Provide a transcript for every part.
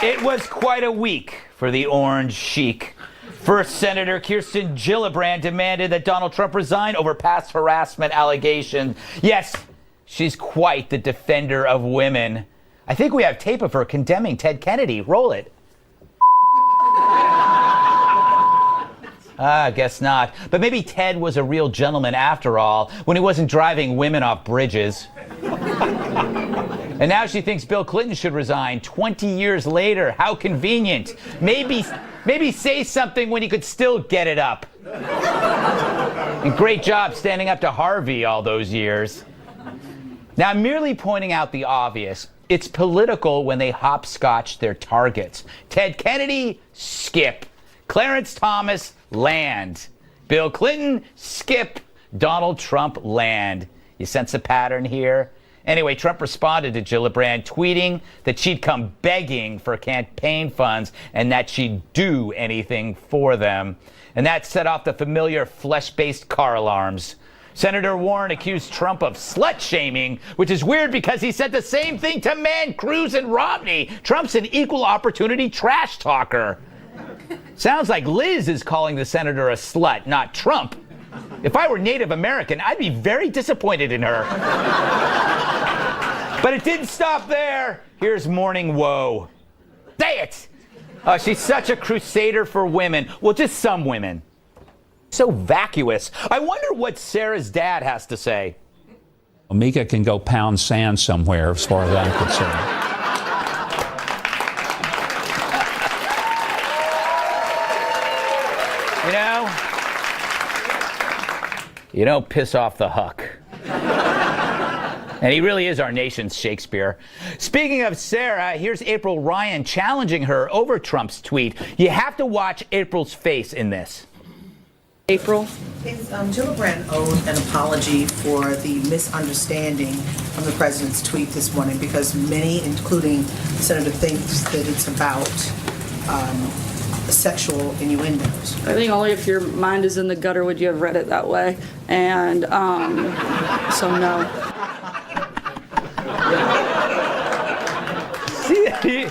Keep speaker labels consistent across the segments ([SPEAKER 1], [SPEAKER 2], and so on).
[SPEAKER 1] It was quite a week for the orange chic. First, Senator Kirsten Gillibrand demanded that Donald Trump resign over past harassment allegations. Yes, she's quite the defender of women. I think we have tape of her condemning Ted Kennedy. Roll it. I guess not. But maybe Ted was a real gentleman after all, when he wasn't driving women off bridges. And now she thinks Bill Clinton should resign 20 years later. How convenient. Maybe say something when you could still get it up. And great job standing up to Harvey all those years. Now, I'm merely pointing out the obvious. It's political when they hopscotch their targets. Ted Kennedy, skip. Clarence Thomas, land. Bill Clinton, skip. Donald Trump, land. You sense a pattern here? Anyway, Trump responded to Gillibrand, tweeting that she'd come begging for campaign funds and that she'd do anything for them. And that set off the familiar flesh-based car alarms. Senator Warren accused Trump of slut-shaming, which is weird because he said the same thing to Mann, Cruz, and Romney. Trump's an equal opportunity trash talker. Sounds like Liz is calling the senator a slut, not Trump. If I were Native American, I'd be very disappointed in her. But it didn't stop there. Here's Morning Woe. Say it! She's such a crusader for women. Well, just some women. So vacuous. I wonder what Sarah's dad has to say.
[SPEAKER 2] Mika can go pound sand somewhere, as far as I'm concerned.
[SPEAKER 1] You don't piss off the Huck. And he really is our nation's Shakespeare. Speaking of Sarah, here's April Ryan challenging her over Trump's tweet. You have to watch April's face in this.
[SPEAKER 3] April?
[SPEAKER 4] Gillibrand owed an apology for the misunderstanding from the president's tweet this morning because many, including the senator, thinks that it's about sexual innuendos.
[SPEAKER 3] I think only if your mind is in the gutter would you have read it that way. And so no.
[SPEAKER 1] See,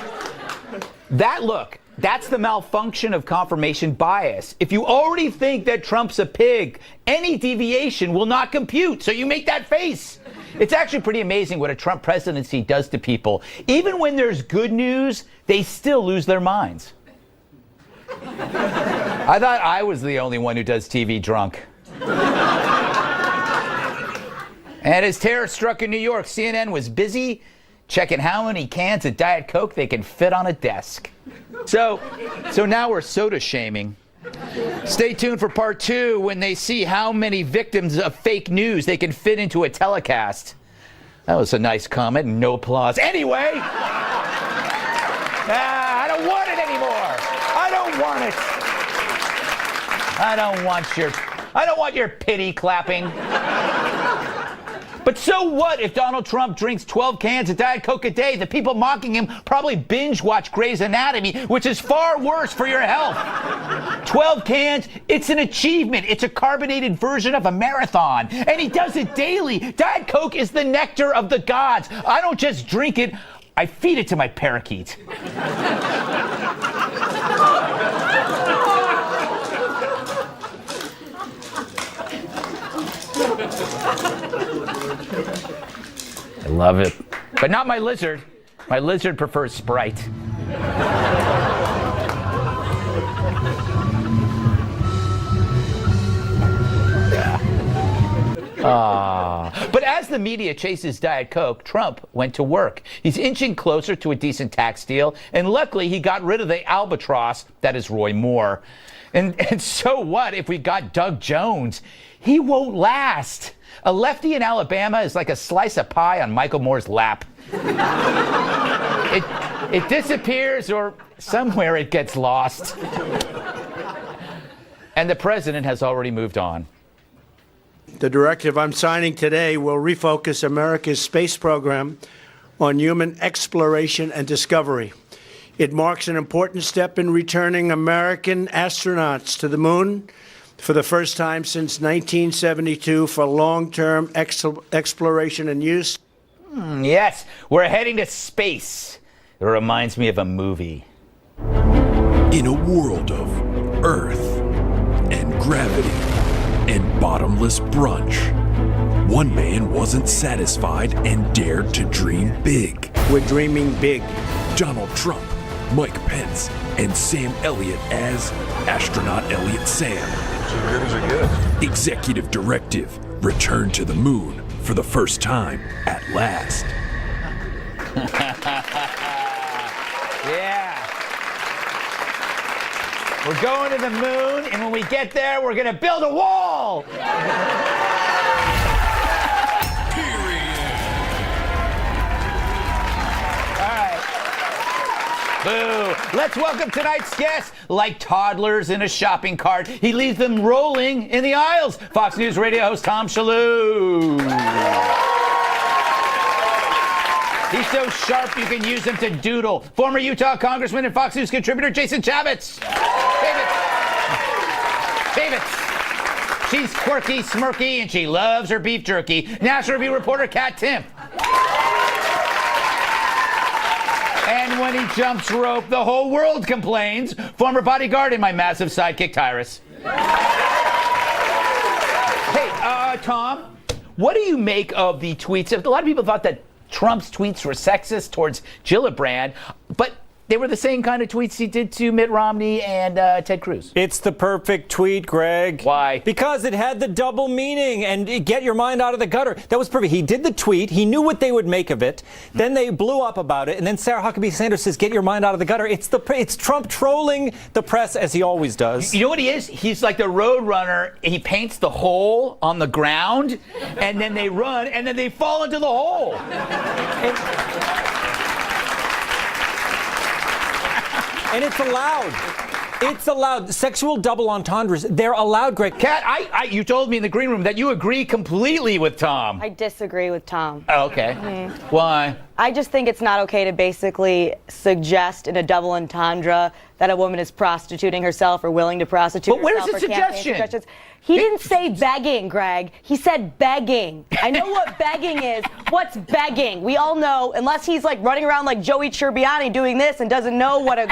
[SPEAKER 1] that look, that's the malfunction of confirmation bias. If you already think that Trump's a pig, any deviation will not compute, so you make that face. It's actually pretty amazing what a Trump presidency does to people. Even when there's good news, they still lose their minds. I thought I was the only one who does TV drunk. And as terror struck in New York, CNN was busy checking how many cans of Diet Coke they can fit on a desk. So now we're soda shaming. Stay tuned for part 2 when they see how many victims of fake news they can fit into a telecast. That was a nice comment, no applause. Anyway, I don't want it anymore. I don't want it. I don't want your pity clapping. But so what if Donald Trump drinks 12 cans of Diet Coke a day? The people mocking him probably binge watch Grey's Anatomy, which is far worse for your health. 12 cans, it's an achievement. It's a carbonated version of a marathon. And he does it daily. Diet Coke is the nectar of the gods. I don't just drink it, I feed it to my parakeet. I love it. But not my lizard. My lizard prefers Sprite. But as the media chases Diet Coke, Trump went to work. He's inching closer to a decent tax deal, and luckily he got rid of the albatross that is Roy Moore. And so what if we got Doug Jones? He won't last. A lefty in Alabama is like a slice of pie on Michael Moore's lap. It disappears or somewhere it gets lost. And the president has already moved on.
[SPEAKER 5] The directive I'm signing today will refocus America's space program on human exploration and discovery. It marks an important step in returning American astronauts to the moon for the first time since 1972 for long-term exploration and use.
[SPEAKER 1] Yes, we're heading to space. It reminds me of a movie.
[SPEAKER 6] In a world of Earth and gravity and bottomless brunch, one man wasn't satisfied and dared to dream big.
[SPEAKER 5] We're dreaming big.
[SPEAKER 6] Donald Trump, Mike Pence, and Sam Elliott as Astronaut Elliott Sam.
[SPEAKER 7] As good as it gets.
[SPEAKER 6] Executive directive, return to the moon for the first time at last.
[SPEAKER 1] Yeah. We're going to the moon, and when we get there, we're going to build a wall. Boo. Let's welcome tonight's guest. Like toddlers in a shopping cart, he leaves them rolling in the aisles. Fox News radio host Tom Shalhoub. He's so sharp you can use him to doodle. Former Utah Congressman and Fox News contributor Jason Chaffetz. Chaffetz. She's quirky, smirky, and she loves her beef jerky. National Review reporter Kat Timpf. And when he jumps rope, the whole world complains. Former bodyguard and my massive sidekick, Tyrus. Hey, Tom, what do you make of the tweets? A lot of people thought that Trump's tweets were sexist towards Gillibrand, but they were the same kind of tweets he did to Mitt Romney and Ted Cruz.
[SPEAKER 8] It's the perfect tweet, Greg.
[SPEAKER 1] Why?
[SPEAKER 8] Because it had the double meaning and get your mind out of the gutter. That was perfect. He did the tweet. He knew what they would make of it. Then they blew up about it. And then Sarah Huckabee Sanders says, get your mind out of the gutter. It's Trump trolling the press as he always does.
[SPEAKER 1] You know what he is? He's like the road runner. He paints the hole on the ground, and then they run, and then they fall into the hole.
[SPEAKER 8] And it's allowed. It's allowed. Sexual double entendres, they're allowed, Greg.
[SPEAKER 1] Kat, you told me in the green room that you agree completely with Tom.
[SPEAKER 9] I disagree with Tom.
[SPEAKER 1] Oh, okay. Why?
[SPEAKER 9] I just think it's not okay to basically suggest in a double entendre that a woman is prostituting herself or willing to prostitute
[SPEAKER 1] But where's
[SPEAKER 9] herself.
[SPEAKER 1] the
[SPEAKER 9] for campaign
[SPEAKER 1] suggestion?
[SPEAKER 9] suggestions. He didn't say begging, Greg. He said begging. I know what begging is. What's begging? We all know, unless he's like running around like Joey Tribbiani doing this and doesn't know what a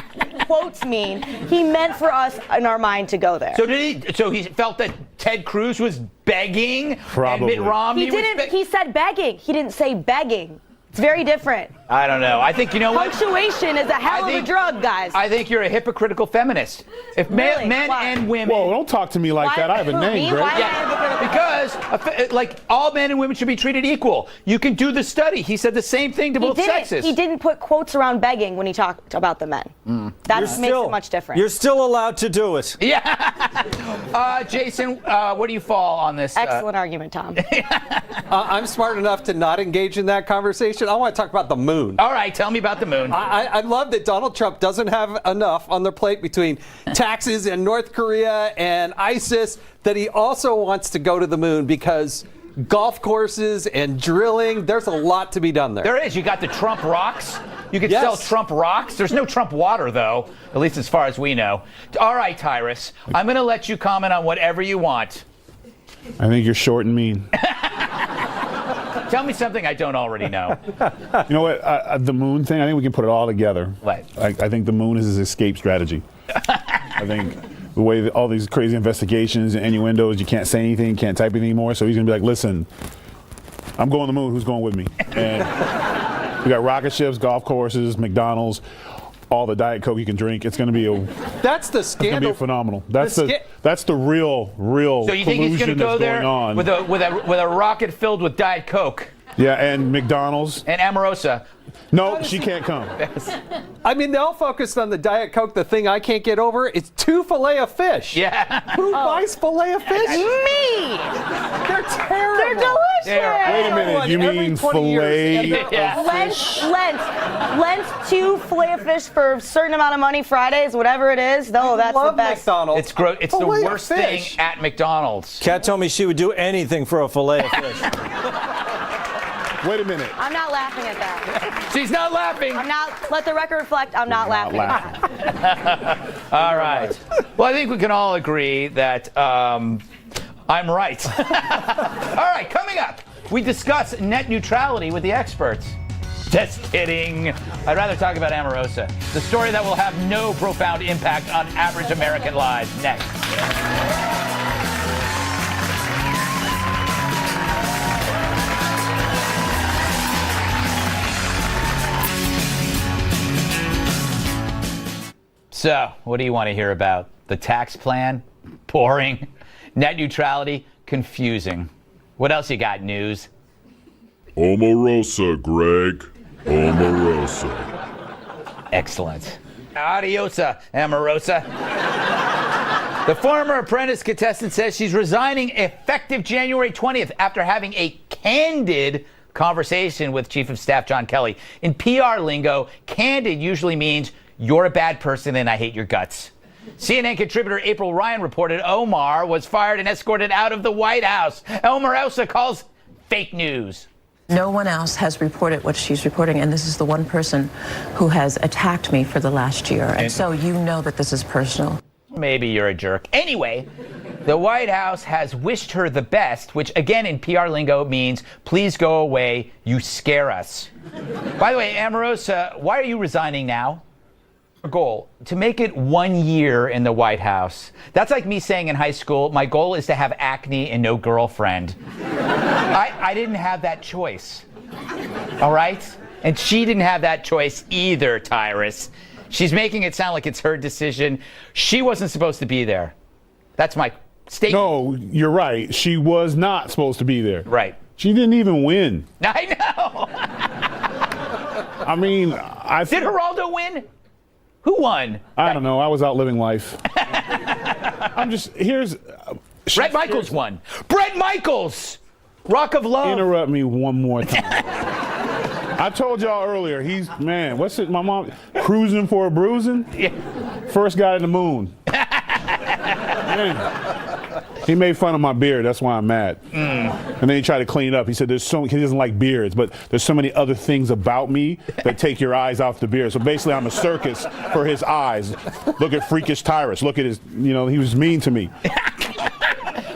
[SPEAKER 9] quotes mean. He meant for us in our mind to go there.
[SPEAKER 1] So he felt that Ted Cruz was begging?
[SPEAKER 10] Probably.
[SPEAKER 1] And Mitt Romney
[SPEAKER 9] He didn't. He said begging. He didn't say begging. It's very different.
[SPEAKER 1] I don't know. I think, you know what?
[SPEAKER 9] Punctuation is a hell of a drug, guys.
[SPEAKER 1] I think you're a hypocritical feminist. If
[SPEAKER 9] Really?
[SPEAKER 1] men
[SPEAKER 9] Why?
[SPEAKER 1] and women...
[SPEAKER 10] Whoa, don't talk to me like that. I have a
[SPEAKER 9] Who,
[SPEAKER 10] name,
[SPEAKER 9] me?
[SPEAKER 10] Greg.
[SPEAKER 9] Why am I hypocritical?
[SPEAKER 1] Because, like, all men and women should be treated equal. You can do the study. He said the same thing to both sexes.
[SPEAKER 9] He didn't put quotes around begging when he talked about the men. That makes it much different.
[SPEAKER 8] You're still allowed to do it.
[SPEAKER 1] Yeah. Jason, where do you fall on this?
[SPEAKER 9] Excellent argument, Tom.
[SPEAKER 11] I'm smart enough to not engage in that conversation. I want to talk about the moon.
[SPEAKER 1] All right, tell me about the moon.
[SPEAKER 11] I love that Donald Trump doesn't have enough on their plate between taxes and North Korea and ISIS that he also wants to go to the moon because golf courses and drilling, there's a lot to be done there.
[SPEAKER 1] There is. You got the Trump rocks. You could sell Trump rocks. There's no Trump water, though, at least as far as we know. All right, Tyrus, I'm going to let you comment on whatever you want.
[SPEAKER 10] I think you're short and mean.
[SPEAKER 1] Tell me something I don't already know.
[SPEAKER 10] You know what? The moon thing, I think we can put it all together.
[SPEAKER 1] Right.
[SPEAKER 10] I think the moon is his escape strategy. I think the way that all these crazy investigations and innuendos, you can't say anything, can't type anything anymore. So he's going to be like, listen, I'm going to the moon. Who's going with me? And we got rocket ships, golf courses, McDonald's, all the Diet Coke you can drink. It's going to be
[SPEAKER 11] That's the
[SPEAKER 10] It's going to
[SPEAKER 11] scandal.
[SPEAKER 10] be phenomenal. That's the real
[SPEAKER 1] So you think he's going to go there with a rocket filled with Diet Coke?
[SPEAKER 10] Yeah, and McDonald's.
[SPEAKER 1] And Amorosa.
[SPEAKER 10] No, she can't come.
[SPEAKER 11] I mean, they all focused on the Diet Coke. The thing I can't get over, it's 2 filet-o-fish.
[SPEAKER 1] Yeah.
[SPEAKER 11] Who buys filet-o-fish?
[SPEAKER 9] Me!
[SPEAKER 11] They're terrible.
[SPEAKER 9] They're delicious!
[SPEAKER 10] Wait a minute, you
[SPEAKER 11] Every
[SPEAKER 10] mean
[SPEAKER 11] 20 years,
[SPEAKER 10] filet?
[SPEAKER 1] Yeah.
[SPEAKER 9] Lent 2 filet-o-fish for a certain amount of money Fridays, whatever it is. No, that's the
[SPEAKER 11] Love
[SPEAKER 9] best.
[SPEAKER 11] McDonald's.
[SPEAKER 1] It's gross. It's the worst thing
[SPEAKER 11] Filet-o-fish.
[SPEAKER 1] at McDonald's.
[SPEAKER 8] Kat told me she would do anything for a fillet of fish.
[SPEAKER 10] Wait a minute.
[SPEAKER 9] I'm not laughing at that.
[SPEAKER 1] She's not laughing.
[SPEAKER 9] I'm not. Let the record reflect. I'm not laughing at that.
[SPEAKER 1] All right. Well, I think we can all agree that I'm right. All right, coming up, we discuss net neutrality with the experts. Just kidding. I'd rather talk about Omarosa, the story that will have no profound impact on average American lives. Next. So, what do you want to hear about? The tax plan? Boring. Net neutrality? Confusing. What else you got, news?
[SPEAKER 7] Omarosa, Greg. Omarosa.
[SPEAKER 1] Excellent. Adiosa, Omarosa. The former apprentice contestant says she's resigning effective January 20th after having a candid conversation with Chief of Staff John Kelly. In PR lingo, candid usually means you're a bad person and I hate your guts. CNN contributor April Ryan reported Omar was fired and escorted out of the White House. Omarosa calls fake news.
[SPEAKER 12] No one else has reported what she's reporting, and this is the one person who has attacked me for the last year. And so you know that this is personal.
[SPEAKER 1] Maybe you're a jerk. Anyway, the White House has wished her the best, which again in PR lingo means please go away, you scare us. By the way, Omarosa, why are you resigning now? Goal to make it 1 year in the White House. That's like me saying in high school, my goal is to have acne and no girlfriend. I didn't have that choice. All right? And she didn't have that choice either, Tyrus. She's making it sound like it's her decision. She wasn't supposed to be there. That's my statement.
[SPEAKER 10] No, you're right. She was not supposed to be there.
[SPEAKER 1] Right.
[SPEAKER 10] She didn't even win.
[SPEAKER 1] I know.
[SPEAKER 10] I mean,
[SPEAKER 1] Did Geraldo win? Who won?
[SPEAKER 10] I don't know. I was out living life.
[SPEAKER 1] Bret Michaels won. Bret Michaels! Rock of Love.
[SPEAKER 10] Interrupt me one more time. I told y'all earlier, what's it, my mom? Cruising for a bruising?
[SPEAKER 1] Yeah.
[SPEAKER 10] First guy to the moon. Man. He made fun of my beard. That's why I'm mad. And then he tried to clean it up. He said he doesn't like beards, but there's so many other things about me that take your eyes off the beard. So basically, I'm a circus for his eyes. Look at freakish Tyrus. Look at his, he was mean to me.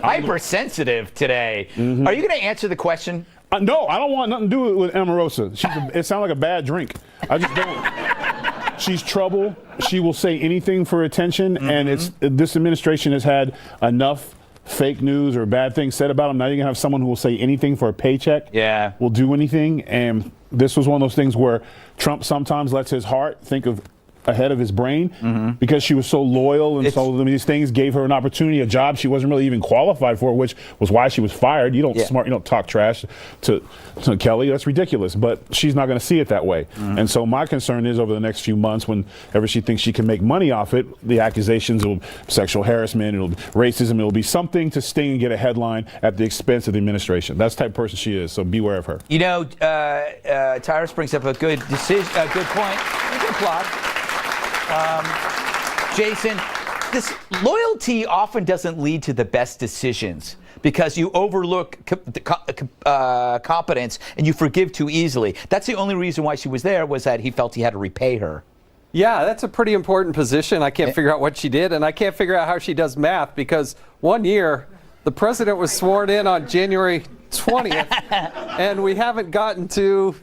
[SPEAKER 1] Hypersensitive today. Mm-hmm. Are you going to answer the question?
[SPEAKER 10] No, I don't want nothing to do with Omarosa. It sounds like a bad drink. I just don't. She's trouble. She will say anything for attention, and this administration has had enough fake news or bad things said about him. Now you're going to have someone who will say anything for a paycheck. Yeah. Will do anything. And this was one of those things where Trump sometimes lets his heart think of ahead of his brain because she was so loyal and so these things gave her an opportunity, a job she wasn't really even qualified for, which was why she was fired. You don't talk trash to Kelly. That's ridiculous. But she's not going to see it that way. And so my concern is over the next few months, whenever she thinks she can make money off it, the accusations will sexual harassment, it'll racism, it'll be something to sting and get a headline at the expense of the administration. That's the type of person she is. So beware of her.
[SPEAKER 1] You know, Tyrus brings up a good decision, a good point. Good plot. Jason, this loyalty often doesn't lead to the best decisions because you overlook competence and you forgive too easily. That's the only reason why she was there, was that he felt he had to repay her.
[SPEAKER 11] Yeah, that's a pretty important position. I can't figure out what she did, and I can't figure out how she does math because 1 year, the president was sworn in on January 20th, and we haven't gotten to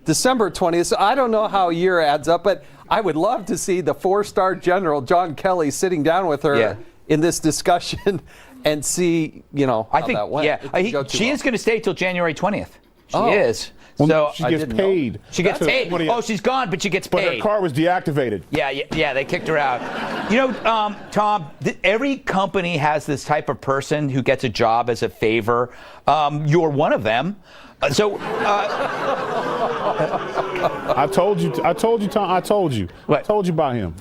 [SPEAKER 11] December 20th. So I don't know how a year adds up, but I would love to see the 4-star general, John Kelly, sitting down with her in this discussion and see, how that went.
[SPEAKER 1] Yeah, she is going to stay till January 20th. She is.
[SPEAKER 10] Well,
[SPEAKER 1] so
[SPEAKER 10] she gets paid.
[SPEAKER 1] She gets paid. Oh, she's gone, but she gets paid.
[SPEAKER 10] But her car was deactivated.
[SPEAKER 1] Yeah, they kicked her out. You know, Tom, every company has this type of person who gets a job as a favor. You're one of them.
[SPEAKER 10] I told you, Tom. I told you. What? I told you about him.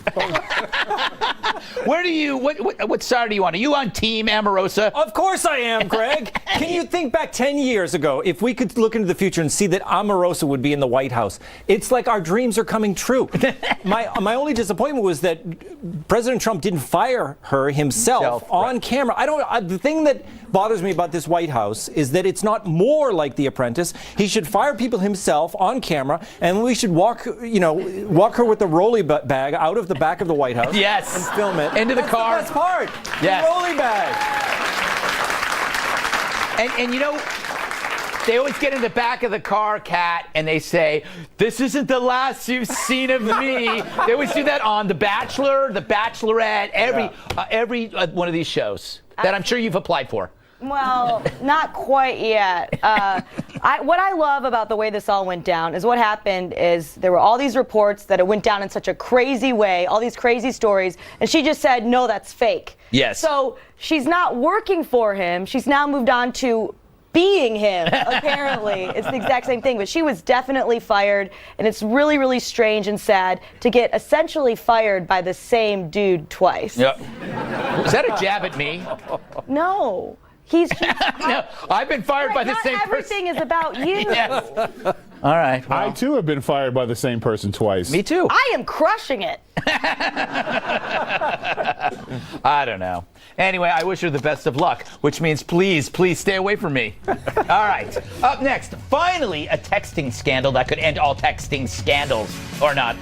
[SPEAKER 1] Where do you? What side are you on? Are you on Team Omarosa?
[SPEAKER 8] Of course I am, Greg. Can you think back 10 years ago? If we could look into the future and see that Omarosa would be in the White House, it's like our dreams are coming true. My only disappointment was that President Trump didn't fire her himself on camera. The thing that bothers me about this White House is that it's not more like The Apprentice. He should fire people himself on camera, and we should walk her with the rolly bag out of the back of the White House.
[SPEAKER 1] Yes.
[SPEAKER 8] And film it.
[SPEAKER 1] Into the car.
[SPEAKER 8] That's the best part.
[SPEAKER 1] Yes.
[SPEAKER 8] The rolly bag.
[SPEAKER 1] And They always get in the back of the car, Kat, and they say, "This isn't the last you've seen of me." They always do that on The Bachelor, The Bachelorette, every one of these shows that I'm sure you've applied for.
[SPEAKER 9] Well, not quite yet. What I love about the way this all went down is what happened is there were all these reports that it went down in such a crazy way, all these crazy stories, and she just said, no, that's fake.
[SPEAKER 1] Yes.
[SPEAKER 9] So she's not working for him. She's now moved on to being him, apparently. It's the exact same thing, but she was definitely fired, and it's really, really strange and sad to get essentially fired by the same dude twice.
[SPEAKER 1] Yep. Is that a jab at me?
[SPEAKER 9] No. He's
[SPEAKER 1] no, I've been fired by the same person.
[SPEAKER 9] Everything is about you.
[SPEAKER 1] Yes. All right. Well.
[SPEAKER 10] I, too, have been fired by the same person twice.
[SPEAKER 1] Me, too.
[SPEAKER 9] I am crushing it.
[SPEAKER 1] I don't know. Anyway, I wish her the best of luck, which means please stay away from me. All right. Up next, finally, a texting scandal that could end all texting scandals, or not.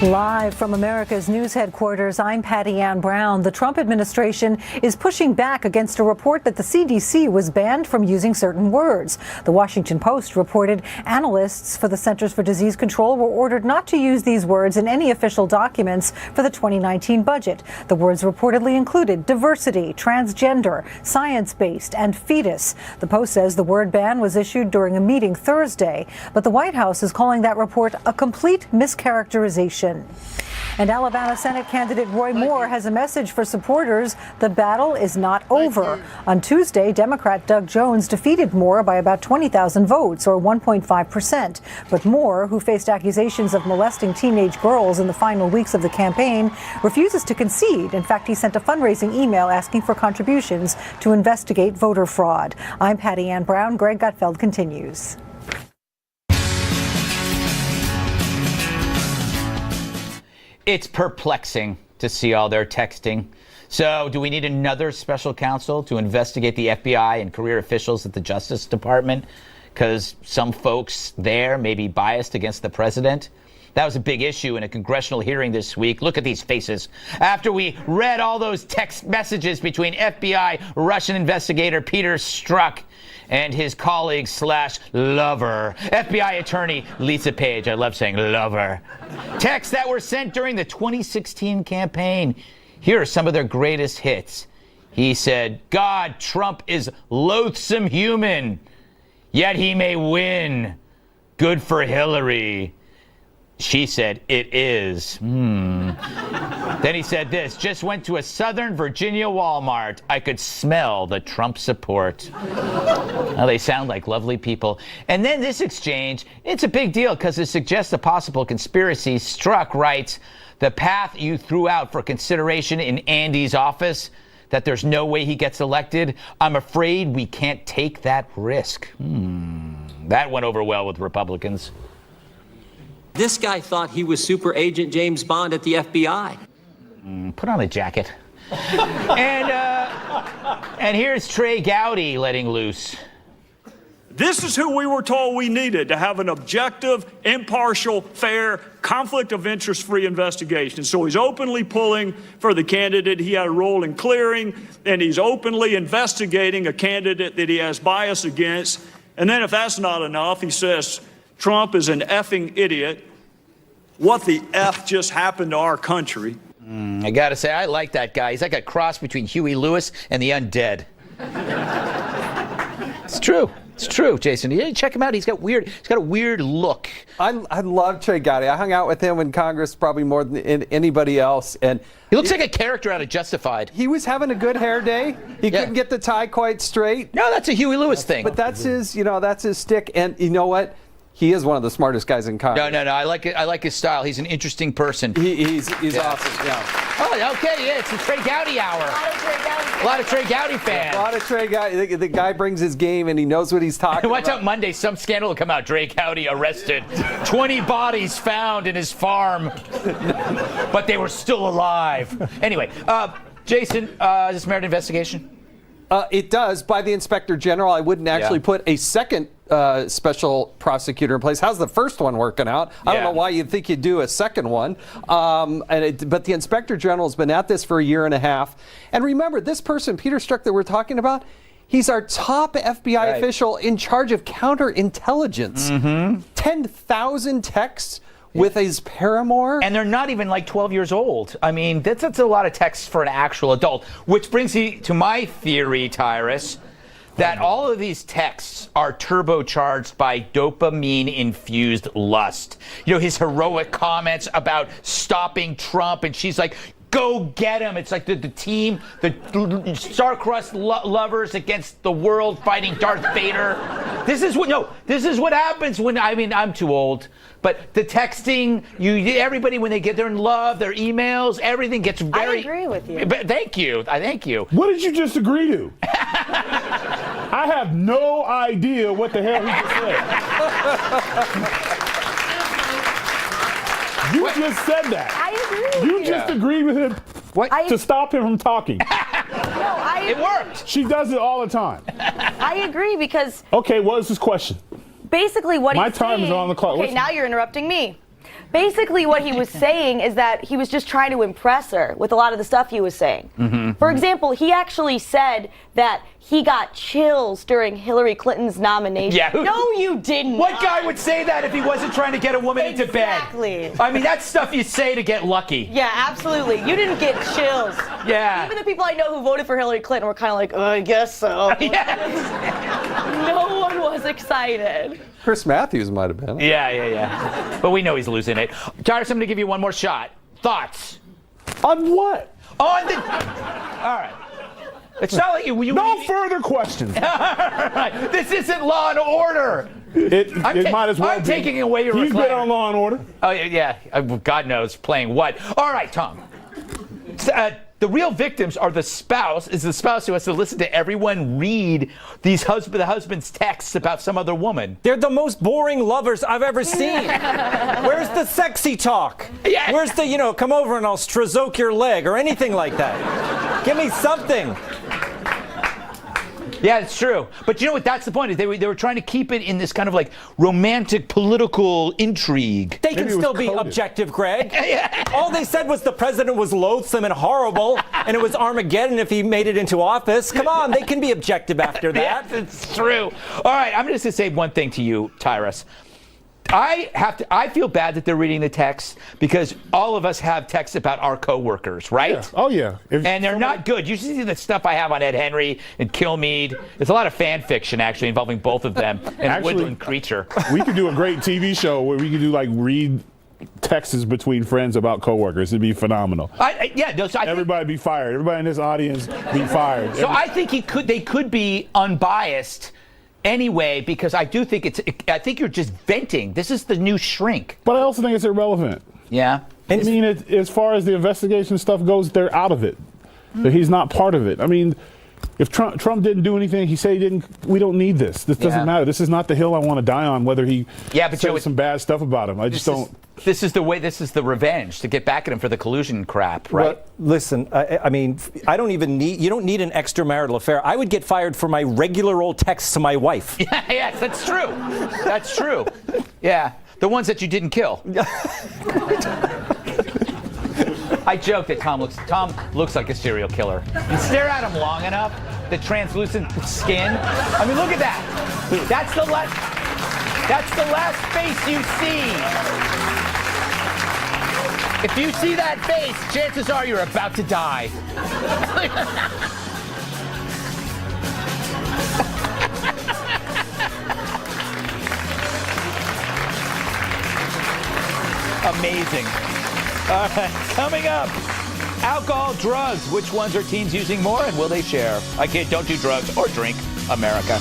[SPEAKER 13] Live from America's news headquarters, I'm Patty Ann Brown. The Trump administration is pushing back against a report that the CDC was banned from using certain words. The Washington Post reported analysts for the Centers for Disease Control were ordered not to use these words in any official documents for the 2019 budget. The words reportedly included diversity, transgender, science-based, and fetus. The Post says the word ban was issued during a meeting Thursday, but the White House is calling that report a complete mischaracterization. And Alabama Senate candidate Roy Moore has a message for supporters. The battle is not over. On Tuesday, Democrat Doug Jones defeated Moore by about 20,000 votes, or 1.5%. But Moore, who faced accusations of molesting teenage girls in the final weeks of the campaign, refuses to concede. In fact, he sent a fundraising email asking for contributions to investigate voter fraud. I'm Patty Ann Brown. Greg Gutfeld continues.
[SPEAKER 1] It's perplexing to see all their texting. So, do we need another special counsel to investigate the FBI and career officials at the Justice Department? Because some folks there may be biased against the president? That was a big issue in a congressional hearing this week. Look at these faces. After we read all those text messages between FBI Russian investigator Peter Strzok and his colleague / lover, FBI attorney Lisa Page. I love saying lover. Texts that were sent during the 2016 campaign. Here are some of their greatest hits. He said, "God, Trump is loathsome human, yet he may win. Good for Hillary." She said, "It is." Then he said this, "Just went to a Southern Virginia Walmart. I could smell the Trump support." Now, they sound like lovely people. And then this exchange, it's a big deal because it suggests a possible conspiracy. Strzok writes, "The path you threw out for consideration in Andy's office, that there's no way he gets elected, I'm afraid we can't take that risk." That went over well with Republicans.
[SPEAKER 14] This guy thought he was Super Agent James Bond at the FBI.
[SPEAKER 1] Put on a jacket. And here's Trey Gowdy letting loose.
[SPEAKER 15] This is who we were told we needed to have an objective, impartial, fair, conflict of interest-free investigation. So he's openly pulling for the candidate he had a role in clearing, and he's openly investigating a candidate that he has bias against. And then if that's not enough, he says Trump is an effing idiot. What the F just happened to our country?
[SPEAKER 1] I gotta say, I like that guy. He's like a cross between Huey Lewis and the undead. It's true. It's true, Jason. Yeah, check him out. He's got a weird look.
[SPEAKER 11] I love Trey Gowdy. I hung out with him in Congress probably more than anybody else. And
[SPEAKER 1] he looks like a character out of Justified.
[SPEAKER 11] He was having a good hair day. He couldn't get the tie quite straight.
[SPEAKER 1] No, that's a Huey Lewis thing.
[SPEAKER 11] But that's his stick. And you know what? He is one of the smartest guys in Congress.
[SPEAKER 1] No. I like it. I like his style. He's an interesting person.
[SPEAKER 11] He's awesome. Yeah.
[SPEAKER 1] Oh, okay. Yeah, it's the Trey Gowdy hour. A lot of Trey Gowdy fans.
[SPEAKER 11] A lot of Trey Gowdy. The guy brings his game and he knows what he's talking about.
[SPEAKER 1] Watch out Monday. Some scandal will come out. Trey Gowdy arrested. 20 bodies found in his farm, but they were still alive. Anyway, Jason, is this merit investigation?
[SPEAKER 11] It does, by the Inspector General. I wouldn't actually put a second special prosecutor in place. How's the first one working out? I don't know why you'd think you'd do a second one. But the Inspector General has been at this for a year and a half. And remember, this person, Peter Strzok, that we're talking about, he's our top FBI official in charge of counterintelligence. 10,000 texts with his paramour.
[SPEAKER 1] And they're not even like 12 years old. I mean, that's a lot of texts for an actual adult. Which brings me to my theory, Tyrus, that all of these texts are turbocharged by dopamine-infused lust. You know, his heroic comments about stopping Trump, and she's like, go get him. It's like the team, the star-crossed lovers against the world fighting Darth Vader. This is what happens when, I mean, I'm too old, but the texting, everybody, when they get, they're in love, their emails, everything gets very...
[SPEAKER 9] I agree with you.
[SPEAKER 1] But thank you.
[SPEAKER 10] What did you just agree to? I have no idea what the hell he just said. You just said that.
[SPEAKER 9] I agree with
[SPEAKER 10] you. You just agreed with him to stop him from talking.
[SPEAKER 1] It worked.
[SPEAKER 10] She does it all the time.
[SPEAKER 9] I agree because...
[SPEAKER 10] Okay, what is his question?
[SPEAKER 9] Basically what
[SPEAKER 10] My time is on the clock.
[SPEAKER 9] Okay, now you're interrupting me. Basically what he was saying is that he was just trying to impress her with a lot of the stuff he was saying. For example, he actually said that he got chills during Hillary Clinton's nomination.
[SPEAKER 1] Yeah.
[SPEAKER 9] No, you didn't.
[SPEAKER 1] What guy would say that if he wasn't trying to get a woman into bed?
[SPEAKER 9] Exactly.
[SPEAKER 1] I mean, that's stuff you say to get lucky.
[SPEAKER 9] Yeah, absolutely. You didn't get chills.
[SPEAKER 1] Yeah.
[SPEAKER 9] Even the people I know who voted for Hillary Clinton were kind of like, I guess so. No one was excited.
[SPEAKER 11] Chris Matthews might have been.
[SPEAKER 1] Yeah. But we know he's losing it. Tyrus, I'm going to give you one more shot. Thoughts?
[SPEAKER 10] On what?
[SPEAKER 1] On the... All right. It's not like you
[SPEAKER 10] no further questions.
[SPEAKER 1] All right. This isn't Law and Order.
[SPEAKER 10] It might as well
[SPEAKER 1] I'm
[SPEAKER 10] be.
[SPEAKER 1] taking away your
[SPEAKER 10] He's
[SPEAKER 1] recliner.
[SPEAKER 10] been on Law and Order.
[SPEAKER 1] Oh, yeah. God knows playing what. All right, Tom. The real victims are the spouse who has to listen to everyone read the husband's texts about some other woman.
[SPEAKER 8] They're the most boring lovers I've ever seen. Where's the sexy talk?
[SPEAKER 1] Yeah.
[SPEAKER 8] Where's the, come over and I'll strozoke your leg or anything like that? Give me something.
[SPEAKER 1] Yeah, it's true. But you know what? That's the point. They were trying to keep it in this kind of like romantic political intrigue.
[SPEAKER 8] They can still be objective, Greg. All they said was the president was loathsome and horrible, and it was Armageddon if he made it into office. Come on, they can be objective after that.
[SPEAKER 1] Yes, it's true. All right, I'm just going to say one thing to you, Tyrus. I feel bad that they're reading the texts because all of us have texts about our coworkers, right?
[SPEAKER 10] Yeah. Oh, yeah.
[SPEAKER 1] And they're not good. You see the stuff I have on Ed Henry and Kilmeade. There's a lot of fan fiction, actually, involving both of them and Woodland Creature.
[SPEAKER 10] We could do a great TV show where we could do, read texts between friends about coworkers. It'd be phenomenal. Everybody be fired. Everybody in this audience be fired.
[SPEAKER 1] So I think they could be unbiased anyway, because I do think I think you're just venting. This is the new shrink.
[SPEAKER 10] But I also think it's irrelevant.
[SPEAKER 1] Yeah.
[SPEAKER 10] I mean, as far as the investigation stuff goes, they're out of it. That he's not part of it. I mean, if Trump didn't do anything, he said he didn't. We don't need this. This doesn't matter. This is not the hill I want to die on. Whether he said some bad stuff about him, I just don't.
[SPEAKER 1] This is the way. This is the revenge to get back at him for the collusion crap, right?
[SPEAKER 8] Well, listen, I mean, I don't even need. You don't need an extramarital affair. I would get fired for my regular old texts to my wife.
[SPEAKER 1] Yes, that's true. That's true. Yeah, the ones that you didn't kill. I joke that Tom looks like a serial killer. You stare at him long enough, the translucent skin. I mean, look at that. That's the last face you see. If you see that face, chances are you're about to die. Amazing. All right, coming up, alcohol, drugs. Which ones are teens using more, and will they share? I kid, don't do drugs or drink, America.